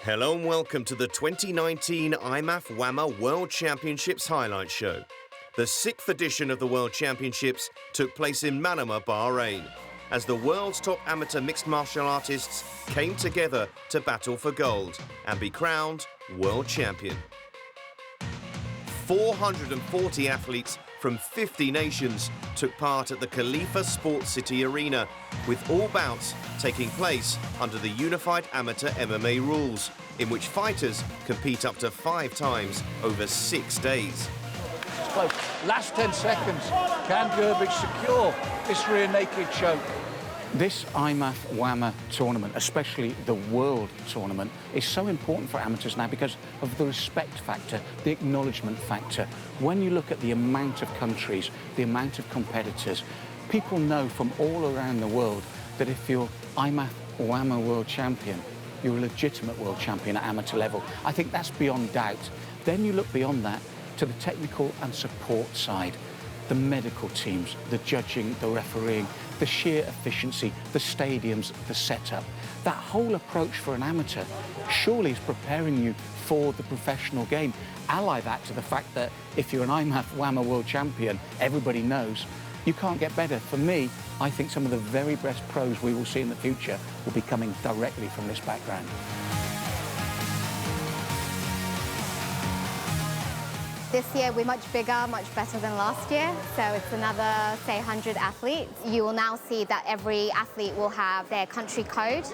Hello and welcome to the 2019 IMMAF WAMA World Championships highlight show. The 6th edition of the World Championships took place in Manama, Bahrain, as the world's top amateur mixed martial artists came together to battle for gold and be crowned world champion. 440 athletes from 50 nations took part at the Khalifa Sports City Arena, with all bouts taking place under the unified amateur MMA rules, in which fighters compete up to 5 times over 6 days. It's close. Last 10 seconds. Can Gerbic secure this rear naked choke? This IMMAF WAMA tournament, especially the World Tournament, is so important for amateurs now because of the respect factor, the acknowledgement factor. When you look at the amount of countries, the amount of competitors, people know from all around the world that if you're IMMAF WAMA World Champion, you're a legitimate world champion at amateur level. I think that's beyond doubt. Then you look beyond that to the technical and support side. The medical teams, the judging, the refereeing, the sheer efficiency, the stadiums, the setup. That whole approach for an amateur surely is preparing you for the professional game. Ally that to the fact that if you're an IMMAF WAMA World Champion, everybody knows you can't get better. For me, I think some of the very best pros we will see in the future will be coming directly from this background. This year we're much bigger, much better than last year, so it's another, say, 100 athletes. You will now see that every athlete will have their country code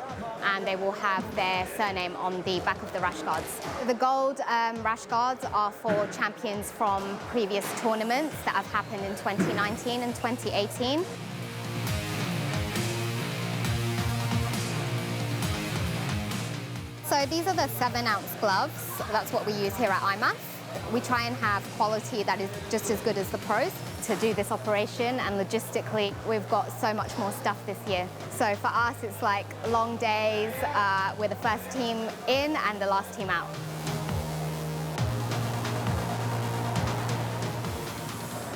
and they will have their surname on the back of the rash guards. The gold rash guards are for champions from previous tournaments that have happened in 2019 and 2018. So these are the 7-ounce gloves. That's what we use here at IMMAF. We try and have quality that is just as good as the pros to do this operation, and logistically we've got so much more stuff this year. So for us it's like long days, we're the first team in and the last team out.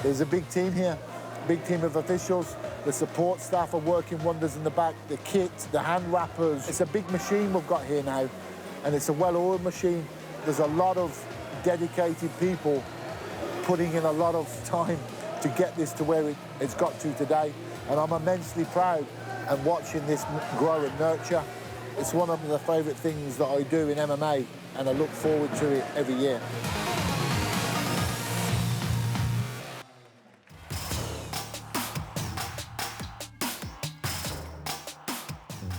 There's a big team here, big team of officials. The support staff are working wonders in the back, the kit, the hand wrappers. It's a big machine we've got here now, and it's a well-oiled machine. There's a lot of dedicated people putting in a lot of time to get this to where it's got to today, and I'm immensely proud and watching this grow and nurture. It's one of the favourite things that I do in MMA, and I look forward to it every year.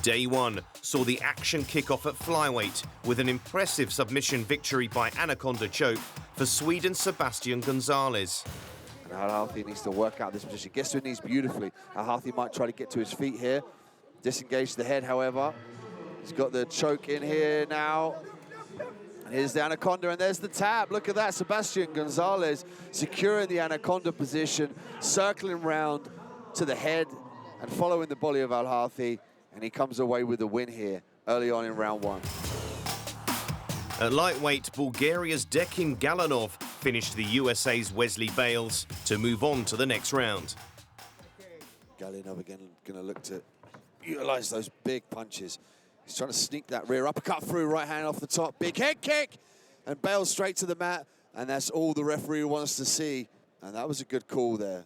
Day 1 saw the action kick off at flyweight with an impressive submission victory by Anaconda choke for Sweden's Sebastian Gonzalez. And Al Harthy needs to work out this position. Gets to his knees beautifully. Al Harthy might try to get to his feet here. Disengage the head, however. He's got the choke in here now. And here's the Anaconda, and there's the tap. Look at that, Sebastian Gonzalez securing the Anaconda position, circling round to the head and following the body of Al Harthy. And he comes away with the win here early on in round 1. At lightweight, Bulgaria's Dekin Galanov finished the USA's Wesley Bales to move on to the next round. Galanov again going to look to utilize those big punches. He's trying to sneak that rear uppercut through, right hand off the top, big head kick, and Bales straight to the mat, and that's all the referee wants to see. And that was a good call there.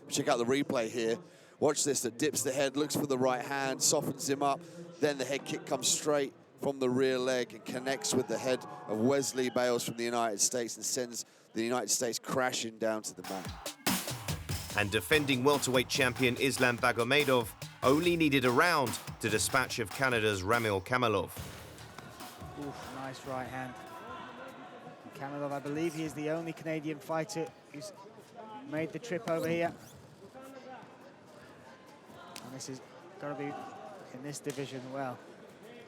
Check out the replay here. Watch this, that dips the head, looks for the right hand, softens him up, then the head kick comes straight from the rear leg and connects with the head of Wesley Bales from the United States and sends the United States crashing down to the mat. And defending welterweight champion Islam Bagomedov only needed a round to dispatch of Canada's Ramil Kamalov. Oof, nice right hand. Kamalov, I believe he is the only Canadian fighter who's made the trip over here. And this has got to be, in this division, well,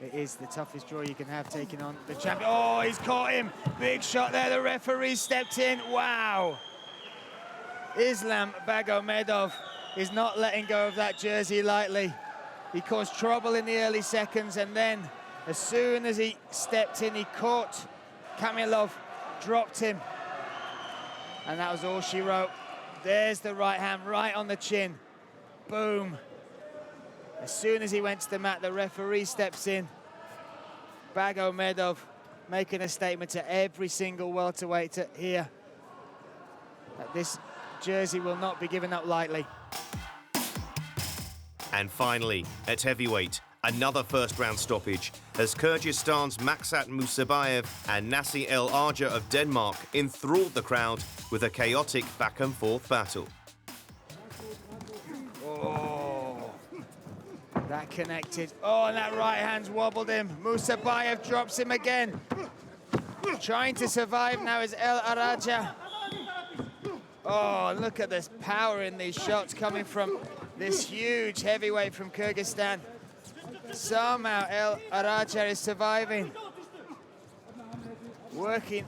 it is the toughest draw you can have, taking on the champion. Oh, he's caught him. Big shot there. The referee stepped in. Wow. Islam Bagomedov is not letting go of that jersey lightly. He caused trouble in the early seconds, and then as soon as he stepped in, he caught Kamilov, dropped him. And that was all she wrote. There's the right hand right on the chin. Boom. As soon as he went to the mat, the referee steps in. Bagomedov making a statement to every single welterweight here that this jersey will not be given up lightly. And finally, at heavyweight, another first-round stoppage as Kyrgyzstan's Maksat Musabayev and Nasi El Arja of Denmark enthralled the crowd with a chaotic back-and-forth battle. Oh, that connected. Oh, and that right hand's wobbled him. Musabayev drops him again. Trying to survive now is El Araja. Oh, look at this power in these shots coming from this huge heavyweight from Kyrgyzstan. Somehow El Araja is surviving. Working.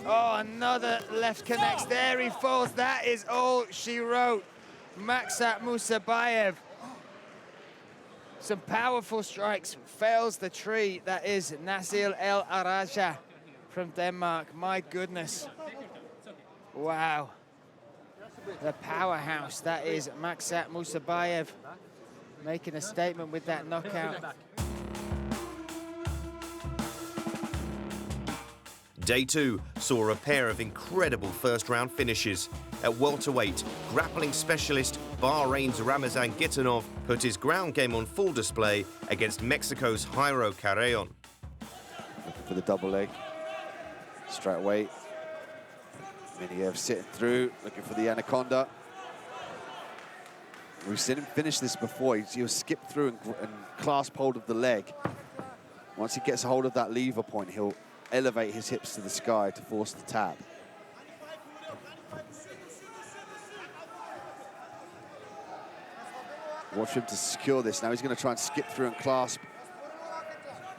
Oh, another left connects. There he falls. That is all she wrote. Maksat Musabayev. Some powerful strikes. Fails the tree. That is Nasil El Araja from Denmark. My goodness. Wow. The powerhouse. That is Maksat Musabayev making a statement with that knockout. Day 2 saw a pair of incredible first-round finishes. At welterweight, grappling specialist Bahrain's Ramazan Gitanov put his ground game on full display against Mexico's Jairo Carreon. Looking for the double leg. Straight away. Miniev sitting through, looking for the anaconda. We've seen him finish this before. He'll skip through and clasp hold of the leg. Once he gets a hold of that lever point, he'll elevate his hips to the sky to force the tap. Watch him to secure this. Now he's going to try and skip through and clasp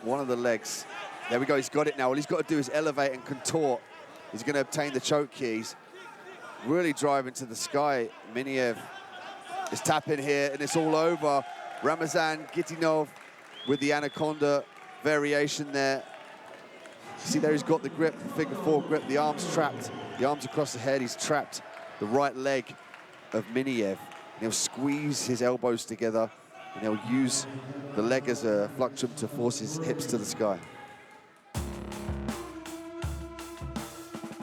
one of the legs. There we go, he's got it now. All he's got to do is elevate and contort. He's going to obtain the choke keys. Really driving to the sky. Miniev is tapping here, and it's all over. Ramazan Gitanov with the anaconda variation there. See there, he's got the grip, the figure 4 grip, the arms trapped, the arms across the head, he's trapped the right leg of Miniev. And he'll squeeze his elbows together, and he'll use the leg as a fluctuum to force his hips to the sky.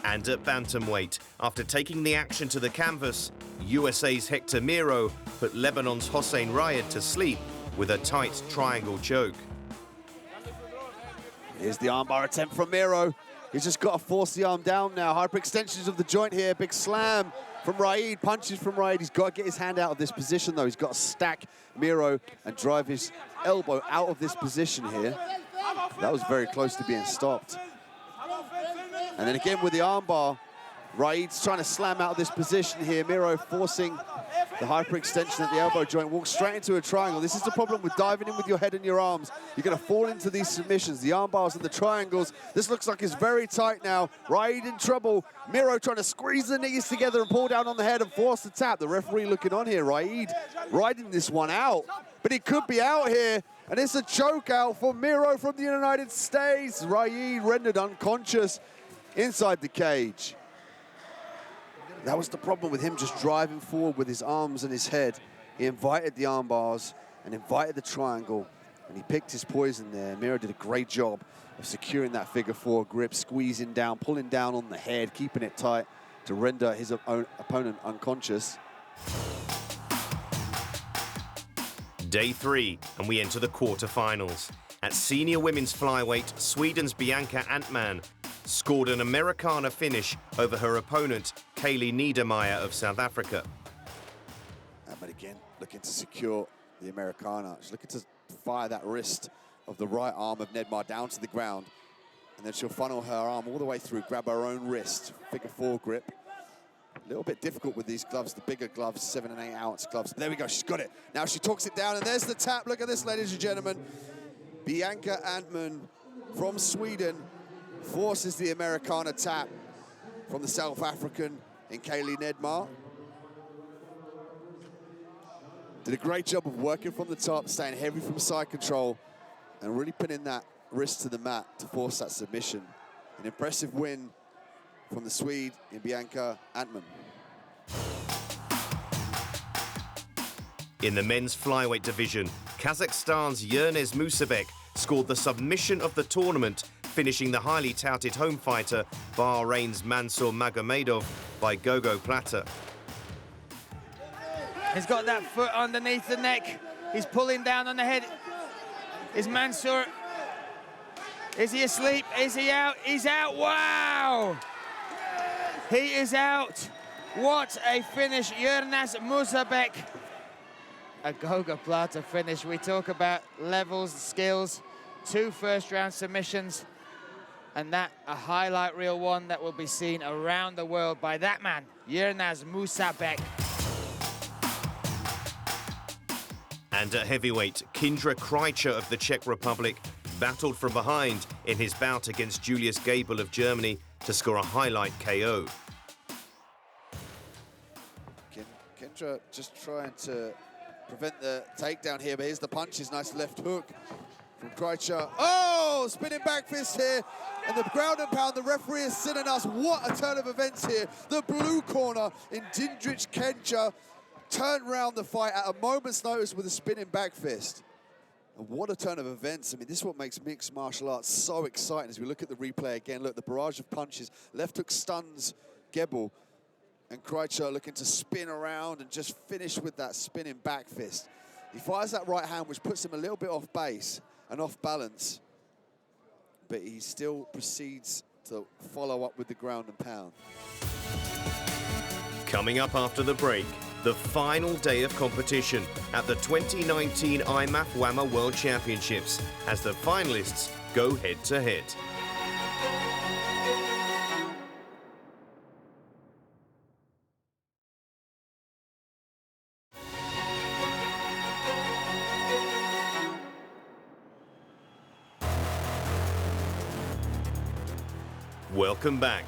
And at bantamweight, after taking the action to the canvas, USA's Hector Miro put Lebanon's Hossein Rayed to sleep with a tight triangle choke. Here's the armbar attempt from Miro. He's just got to force the arm down now. Hyperextensions of the joint here. Big slam from Rayed, punches from Rayed. He's got to get his hand out of this position, though. He's got to stack Miro and drive his elbow out of this position here. That was very close to being stopped. And then again with the armbar, Rayed's trying to slam out of this position here. Miro forcing the hyperextension at the elbow joint, walks straight into a triangle. This is the problem with diving in with your head and your arms. You're going to fall into these submissions, the armbars and the triangles. This looks like it's very tight now. Rayed in trouble. Miro trying to squeeze the knees together and pull down on the head and force the tap. The referee looking on here. Rayed riding this one out, but he could be out here. And it's a choke out for Miro from the United States. Rayed rendered unconscious inside the cage. That was the problem with him just driving forward with his arms and his head. He invited the arm bars and invited the triangle, and he picked his poison there. Miro did a great job of securing that figure 4 grip, squeezing down, pulling down on the head, keeping it tight to render his opponent unconscious. Day 3, and we enter the quarterfinals. At senior women's flyweight, Sweden's Bianca Antman scored an Americana finish over her opponent, Kaylee Niedermeyer of South Africa. But again, looking to secure the Americana. She's looking to fire that wrist of the right arm of Nedmar down to the ground, and then she'll funnel her arm all the way through, grab her own wrist, figure 4 grip. A little bit difficult with these gloves, the bigger gloves, 7 and 8 ounce gloves. But there we go, she's got it. Now she talks it down, and there's the tap. Look at this, ladies and gentlemen. Bianca Antman from Sweden forces the Americana tap from the South African in Kaylee Nedmar. Did a great job of working from the top, staying heavy from side control, and really pinning that wrist to the mat to force that submission. An impressive win from the Swede in Bianca Antman. In the men's flyweight division, Kazakhstan's Yernes Musabek scored the submission of the tournament, finishing the highly touted home fighter Bahrain's Mansour Magomedov by Gogo Plata. He's got that foot underneath the neck. He's pulling down on the head. Is Mansour, is he asleep? Is he out? He's out, wow! He is out. What a finish, Yilmaz Musabek. A Gogo Plata finish. We talk about levels, skills, 2 first-round submissions, and that a highlight reel one that will be seen around the world by that man, Yilmaz Musabek. And at heavyweight, Kindra Krejčar of the Czech Republic battled from behind in his bout against Julius Gabel of Germany to score a highlight KO. Kindra just trying to prevent the takedown here, but here's the punches. Nice left hook from Krejčar. Oh, spinning back fist here. And the ground and pound, the referee is sending us. What a turn of events here. The blue corner in Dindrich Kendra turned round the fight at a moment's notice with a spinning back fist. And what a turn of events. I mean, this is what makes mixed martial arts so exciting as we look at the replay again. Look, the barrage of punches. Left hook stuns Gebel. And Krejčar looking to spin around and just finish with that spinning back fist. He fires that right hand, which puts him a little bit off base and off balance. But he still proceeds to follow up with the ground and pound. Coming up after the break, the final day of competition at the 2019 IMMAF WAMA World Championships as the finalists go head-to-head. Welcome back.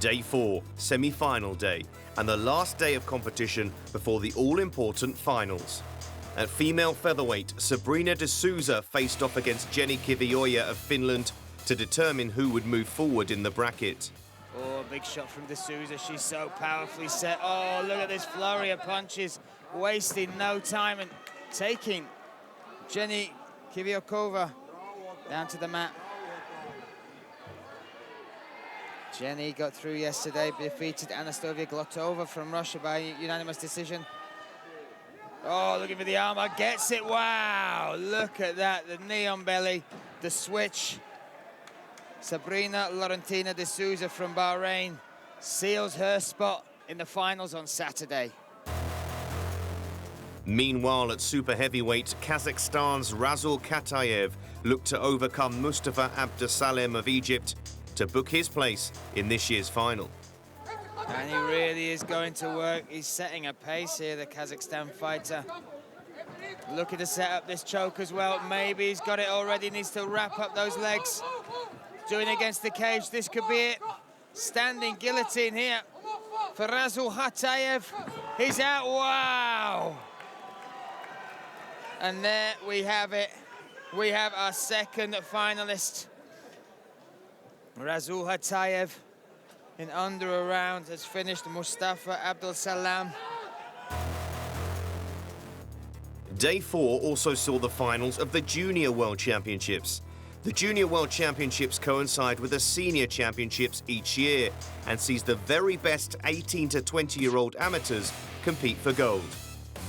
Day 4, semi-final day, and the last day of competition before the all-important finals. At female featherweight, Sabrina De Souza faced off against Jenny Kivioja of Finland to determine who would move forward in the bracket. Oh, big shot from De Souza. She's so powerfully set. Oh, look at this flurry of punches, wasting no time and taking Jenny Kivioja down to the mat. Jenny got through yesterday, defeated Anastasia Glotova from Russia by unanimous decision. Oh, looking for the armbar, gets it, wow! Look at that, the knee on belly, the switch. Sabrina Laurentina De Souza from Bahrain seals her spot in the finals on Saturday. Meanwhile, at super heavyweight, Kazakhstan's Razul Katayev looked to overcome Mustafa Abdusalam of Egypt to book his place in this year's final. And he really is going to work. He's setting a pace here, the Kazakhstan fighter. Looking to set up this choke as well. Maybe he's got it already, needs to wrap up those legs. Doing against the cage, this could be it. Standing guillotine here for Razul Katayev. He's out, wow! And there we have it. We have our second finalist. Razul Katayev, in under a round, has finished Mustafa Abdusalam. Day 4 also saw the finals of the Junior World Championships. The Junior World Championships coincide with the Senior Championships each year and sees the very best 18 to 20-year-old amateurs compete for gold.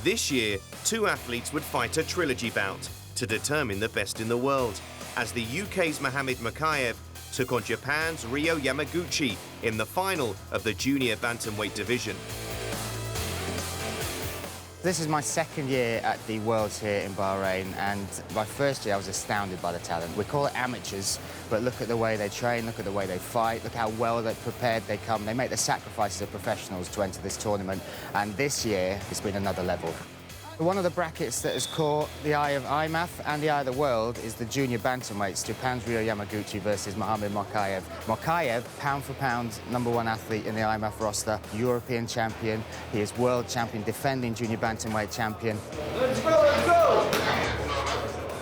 This year, 2 athletes would fight a trilogy bout to determine the best in the world, as the UK's Mohamed Makayev took on Japan's Ryo Yamaguchi in the final of the junior bantamweight division. This is my second year at the Worlds here in Bahrain, and my first year I was astounded by the talent. We call it amateurs, but look at the way they train, look at the way they fight, look how well they're prepared they come. They make the sacrifices of professionals to enter this tournament, and this year it's been another level. One of the brackets that has caught the eye of IMMAF and the eye of the world is the junior bantamweights, Japan's Ryo Yamaguchi versus Mohamed Makayev. Makayev, pound for pound, #1 athlete in the IMMAF roster, European champion. He is world champion, defending junior bantamweight champion. Let's go, let's go!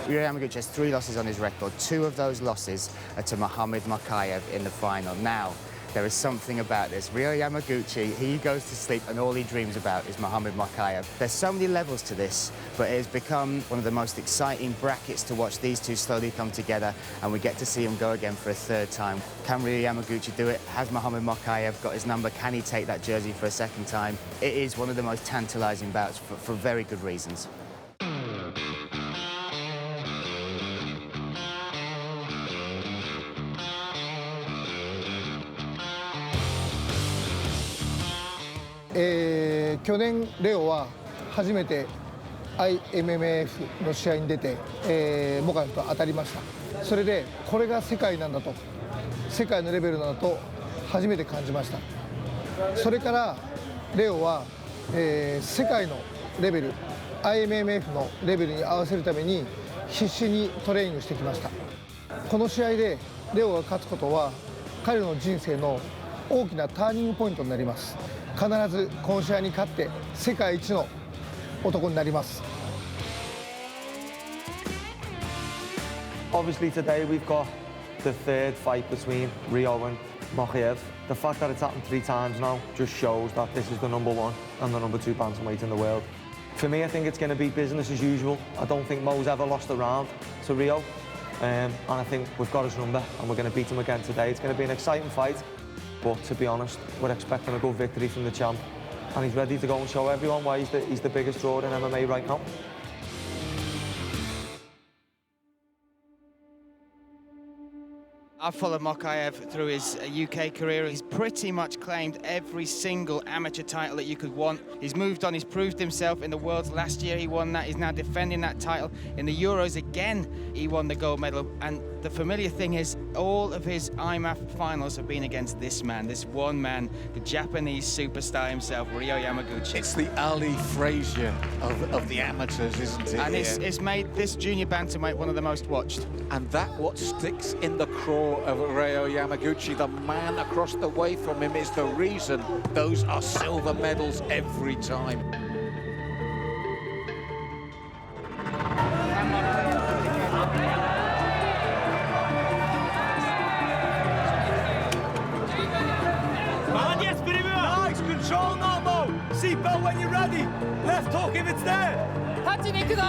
Ryo Yamaguchi has 3 losses on his record. 2 of those losses are to Mohamed Makayev in the final. Now, There is something about this. Ryo Yamaguchi, he goes to sleep and all he dreams about is Muhammad Mokaev. There's so many levels to this, but it has become one of the most exciting brackets to watch these two slowly come together, and we get to see them go again for a third time. Can Ryo Yamaguchi do it? Has Muhammad Mokaev got his number? Can he take that jersey for a second time? It is one of the most tantalising bouts for very good reasons.去年レオは初めて IMMAF の試合に出て、モカエフと当たりました。それでこれが世界なんだと、世界のレベルなんだと初めて感じました。それからレオは、世界のレベル IMMAF のレベルに合わせるために必死にトレーニングしてきました。この試合でレオが勝つことは彼の人生の大きなターニングポイントになります。必ずこの試合に勝って世界一の男になります。Obviously today we've got the third fight between Ryo and Mokaev. The fact that it's happened 3 times now just shows that this is the #1 and the #2 bantamweight in the world. For me, I think it's going to be business as usual. I don't think Mo's ever lost a round to Ryo, and I think we've got his number and we're going to beat him again today. It's going to be an exciting fight. But to be honest, we're expecting a good victory from the champ, and he's ready to go and show everyone why he's the biggest draw in MMA right now. I've followed Mokaev through his UK career. He's pretty much claimed every single amateur title that you could want. He's moved on, he's proved himself in the Worlds last year. He won that, he's now defending that title. In the Euros again, he won the gold medal. And the familiar thing is, all of his IMMAF finals have been against this man, this one man, the Japanese superstar himself, Ryo Yamaguchi. It's the Ali Frazier of the amateurs, isn't it? And it's made this junior bantamweight one of the most watched. And that what sticks in the craw of Ryo Yamaguchi. The man across the way from him is the reason those are silver medals every time. Nice control now, Mo. Seatbelt when you're ready. Left hook if it's there. タッチに行くぞ。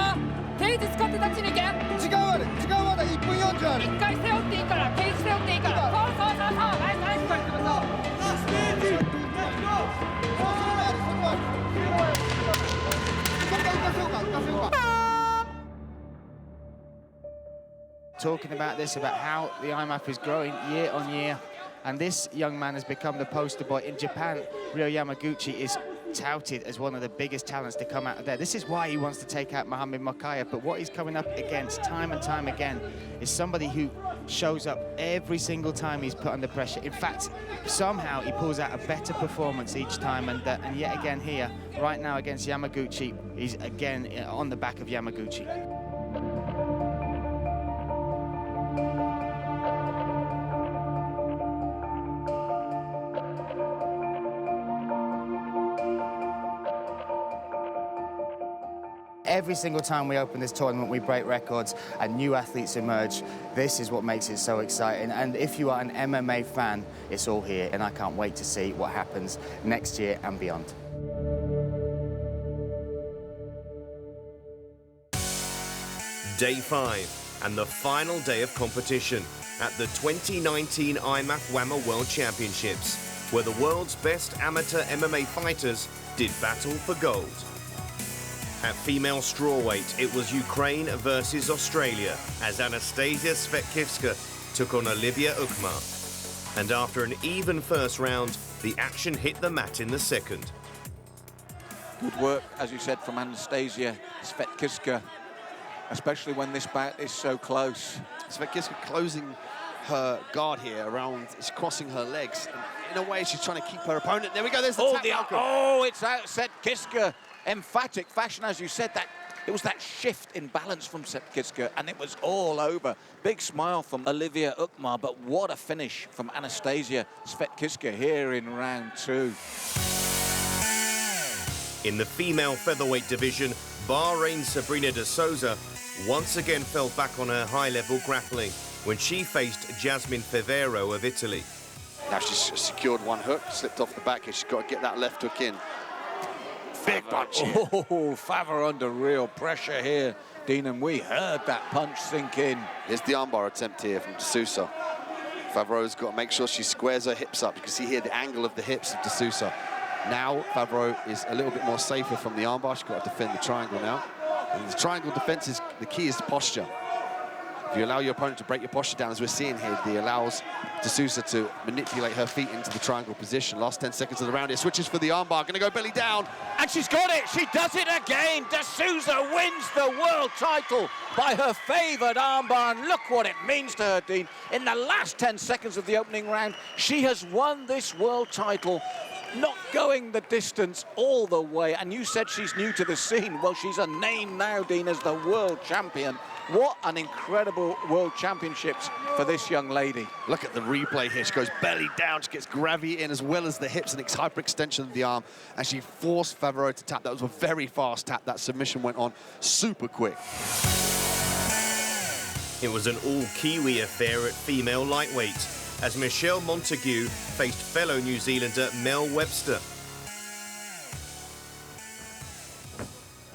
ケージ使ってタッチに行け。時間はある、時間はまだ1分40ある。一回背負っていいから、ケージ背負っていいから。そうそうそうそう。ナイスナイス。Last 30. Let's go. Talking about this, about how the IMMAF is growing year on year, and this young man has become the poster boy. In Japan, Ryo Yamaguchi is touted as one of the biggest talents to come out of there. This is why he wants to take out Muhammad Mokaev, but what he's coming up against time and time again is somebody who shows up every single time he's put under pressure. In fact, somehow he pulls out a better performance each time, and yet again here, right now against Yamaguchi, he's again on the back of Yamaguchi. Every single time we open this tournament, we break records and new athletes emerge. This is what makes it so exciting. And if you are an MMA fan, it's all here, and I can't wait to see what happens next year and beyond. Day 5 and the final day of competition at the 2019 IMMAF WAMA World Championships, where the world's best amateur MMA fighters did battle for gold. At female strawweight, it was Ukraine versus Australia as Anastasia Svetkivska took on Olivia Ukmar. And after an even first round, the action hit the mat in the second. Good work, as you said, from Anastasia Svetkivska, especially when this bout is so close. Svetkivska closing her guard here around, is crossing her legs. And in a way, she's trying to keep her opponent. There we go, there's the tap. It's out, Svetkivska. Emphatic fashion, as you said, that it was that shift in balance from Svetkivska, and it was all over. Big smile from Olivia Ukmar, but what a finish from Anastasia Svetkivska here in round 2. In the female featherweight division, Bahrain's Sabrina de Souza once again fell back on her high-level grappling when she faced Jasmine Fevero of Italy. Now she's secured one hook, slipped off the back here. She's got to get that left hook in. Big punch here. Oh, Favre under real pressure here, Dean, and we heard that punch sink in. Here's the armbar attempt here from De Sousa. Favreau's got to make sure she squares her hips up. You can see here the angle of the hips of De Sousa. Now Favreau is a little bit more safer from the armbar. She's got to defend the triangle now. And the triangle defense is, the key is posture. If you allow your opponent to break your posture down, as we're seeing here, he allows De Sousa to manipulate her feet into the triangle position. Last 10 seconds of the round, it switches for the armbar, gonna go belly down. And she's got it, she does it again. De Sousa wins the world title by her favoured armbar, and look what it means to her, Dean. In the last 10 seconds of the opening round, she has won this world title, not going the distance all the way. And you said she's new to the scene. Well, she's a name now, Dean, as the world champion. What an incredible World Championships for this young lady. Look at the replay here. She goes belly down. She gets gravity in as well as the hips and hyperextension of the arm. And she forced Favreau to tap. That was a very fast tap. That submission went on super quick. It was an all-Kiwi affair at female lightweight as Michelle Montague faced fellow New Zealander Mel Webster.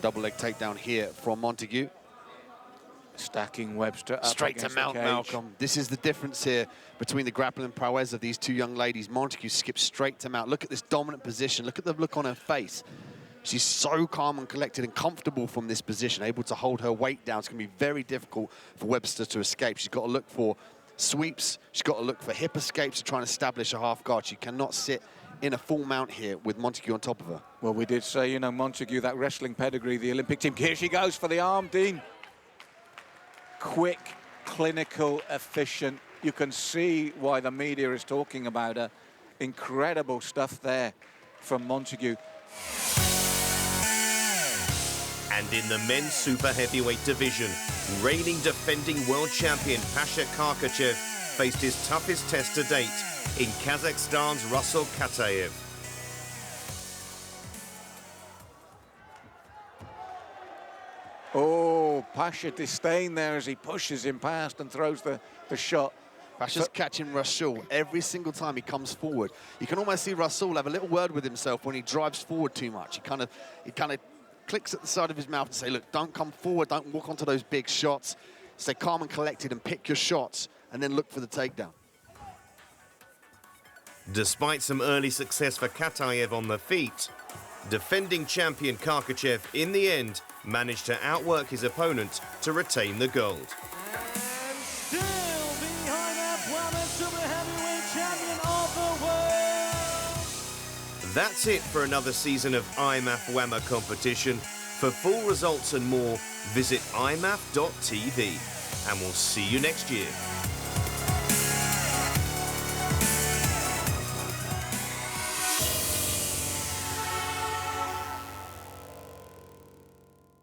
Double leg takedown here from Montague. Stacking Webster up straight to mount Malcolm. This is the difference here between the grappling prowess of these two young ladies. Montague skips straight to mount. Look at this dominant position. Look at the look on her face. She's so calm and collected and comfortable from this position, able to hold her weight down. It's going to be very difficult for Webster to escape. She's got to look for sweeps. She's got to look for hip escapes to try and establish a half guard. She cannot sit in a full mount here with Montague on top of her. Well, we did say, you know, Montague, that wrestling pedigree, the Olympic team. Here she goes for the arm, Dean. Quick, clinical, efficient. You can see why the media is talking about her. Incredible stuff there from Montague. And in the men's super heavyweight division, reigning defending world champion Pasha Karkachev faced his toughest test to date in Kazakhstan's Russell Katayev. Oh, Pasha disdain there as he pushes him past and throws the shot. Pasha's catching Rasul every single time he comes forward. You can almost see Rasul have a little word with himself when he drives forward too much. He kind of clicks at the side of his mouth and say, look, don't come forward, don't walk onto those big shots. Stay calm and collected and pick your shots and then look for the takedown. Despite some early success for Katayev on the feet, defending champion Karkachev in the end managed to outwork his opponent to retain the gold. And still the IMMAF super heavyweight champion of the world. That's it for another season of IMMAF WAMA competition. For full results and more, visit immaf.tv. And we'll see you next year.